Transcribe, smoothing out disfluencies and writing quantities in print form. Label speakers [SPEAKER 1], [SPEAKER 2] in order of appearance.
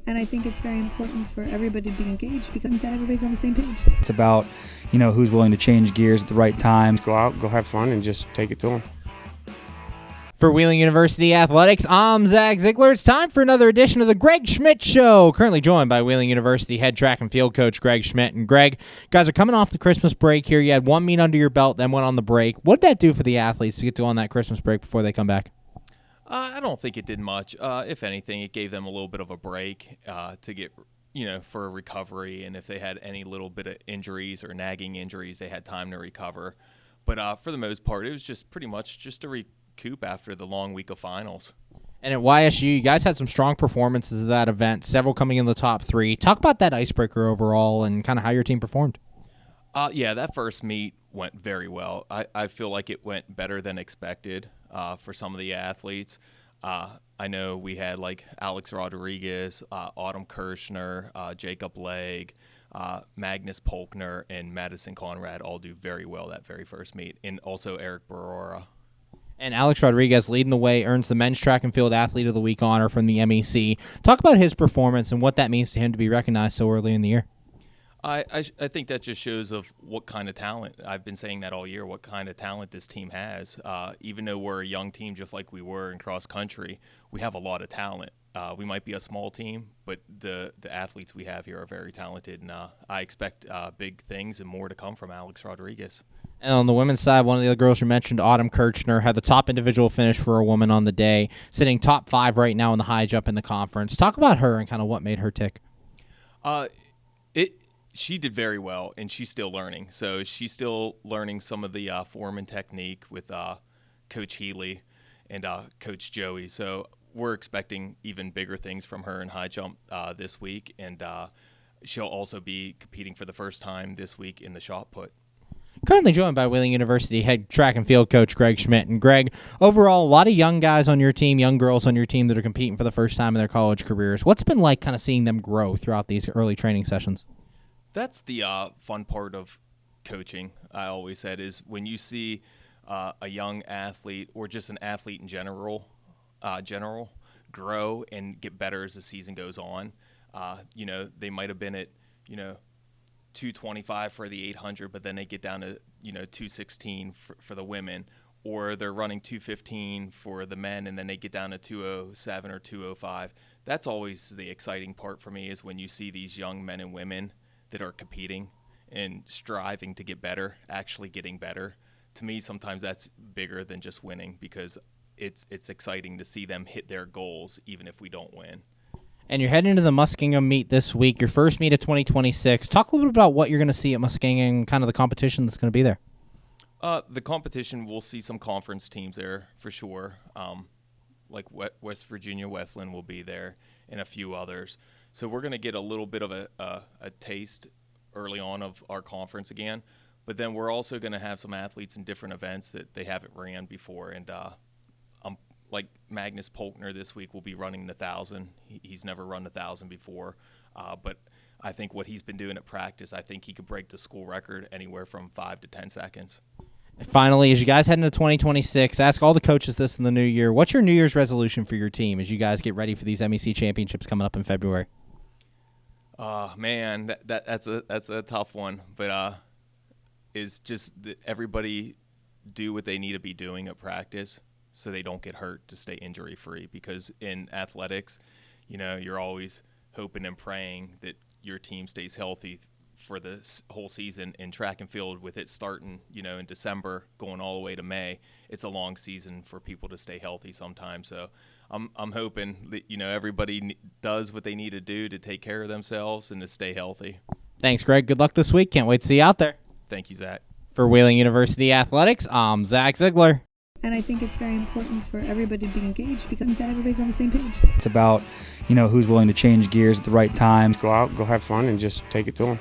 [SPEAKER 1] And I think it's very important for everybody to be engaged because that everybody's on the same page.
[SPEAKER 2] It's about, who's willing to change gears at the right time.
[SPEAKER 3] Go out, go have fun, and just take it to them.
[SPEAKER 4] For Wheeling University Athletics, I'm Zach Ziegler. It's time for another edition of the Greg Schmitt Show. Currently joined by Wheeling University head track and field coach Greg Schmitt. And Greg, guys are coming off the Christmas break here. You had one meet under your belt, then went on the break. What did that do for the athletes to get to on that Christmas break before they come back?
[SPEAKER 5] I don't think it did much. If anything, it gave them a little bit of a break to get, for recovery. And if they had any little bit of injuries or nagging injuries, they had time to recover. But for the most part, it was just pretty much just a recoup after the long week of finals.
[SPEAKER 4] And at YSU, you guys had some strong performances at that event, several coming in the top three. Talk about that icebreaker overall and kind of how your team performed.
[SPEAKER 5] Yeah, that first meet went very well. I feel like it went better than expected for some of the athletes. I know we had like Alex Rodriguez, Autumn Kirshner, Jacob Legg, Magnus Polkner, and Madison Conrad all do very well that very first meet, and also Eric Barora.
[SPEAKER 4] And Alex Rodriguez leading the way earns the Men's Track and Field Athlete of the Week honor from the MEC. Talk about his performance and what that means to him to be recognized so early in the year.
[SPEAKER 5] I think that just shows of what kind of talent, I've been saying that all year, what kind of talent this team has. Even though we're a young team just like we were in cross country, we have a lot of talent. We might be a small team, but the athletes we have here are very talented, and I expect big things and more to come from Alex Rodriguez.
[SPEAKER 4] And on the women's side, one of the other girls you mentioned, Autumn Kirchner, had the top individual finish for a woman on the day, sitting top 5 right now in the high jump in the conference. Talk about her and kind of what made her tick.
[SPEAKER 5] She did very well, and she's still learning. So she's still learning some of the form and technique with Coach Healy and Coach Joey. So we're expecting even bigger things from her in high jump this week, and she'll also be competing for the first time this week in the shot put.
[SPEAKER 4] Currently joined by Wheeling University head track and field coach Greg Schmitt. And Greg, overall, a lot of young guys on your team, young girls on your team that are competing for the first time in their college careers. What's it been like kind of seeing them grow throughout these early training sessions?
[SPEAKER 5] That's the fun part of coaching, I always said, is when you see a young athlete or just an athlete in general grow and get better as the season goes on. They might have been at, 225 for the 800, but then they get down to, 216 for the women, or they're running 215 for the men, and then they get down to 207 or 205. That's always the exciting part for me, is when you see these young men and women that are competing and striving to get better, actually getting better. To me, sometimes that's bigger than just winning, because it's exciting to see them hit their goals even if we don't win.
[SPEAKER 4] And you're heading into the Muskie Meet this week, your first meet of 2026. Talk a little bit about what you're going to see at Muskie and kind of the competition that's going to be there.
[SPEAKER 5] The competition, we'll see some conference teams there for sure. Like West Virginia Westland will be there, and a few others. So we're going to get a little bit of a taste early on of our conference again. But then we're also going to have some athletes in different events that they haven't ran before. And like Magnus Polkner this week will be running the 1,000. He's never run the 1,000 before. But I think what he's been doing at practice, I think he could break the school record anywhere from 5 to 10 seconds.
[SPEAKER 4] And finally, as you guys head into 2026, ask all the coaches this in the new year. What's your New Year's resolution for your team as you guys get ready for these MEC championships coming up in February?
[SPEAKER 5] Man, that's a tough one. But is just that everybody do what they need to be doing at practice so they don't get hurt, to stay injury free. Because in athletics, you're always hoping and praying that your team stays healthy for the whole season. In track and field, with it starting, in December, going all the way to May, it's a long season for people to stay healthy sometimes. So I'm hoping that, everybody does what they need to do to take care of themselves and to stay healthy.
[SPEAKER 4] Thanks, Greg. Good luck this week. Can't wait to see you out there.
[SPEAKER 5] Thank you, Zach.
[SPEAKER 4] For Wheeling University Athletics, I'm Zach Ziegler.
[SPEAKER 1] And I think it's very important for everybody to be engaged because that everybody's on the same page.
[SPEAKER 2] It's about, who's willing to change gears at the right time.
[SPEAKER 3] Go out, go have fun, and just take it to them.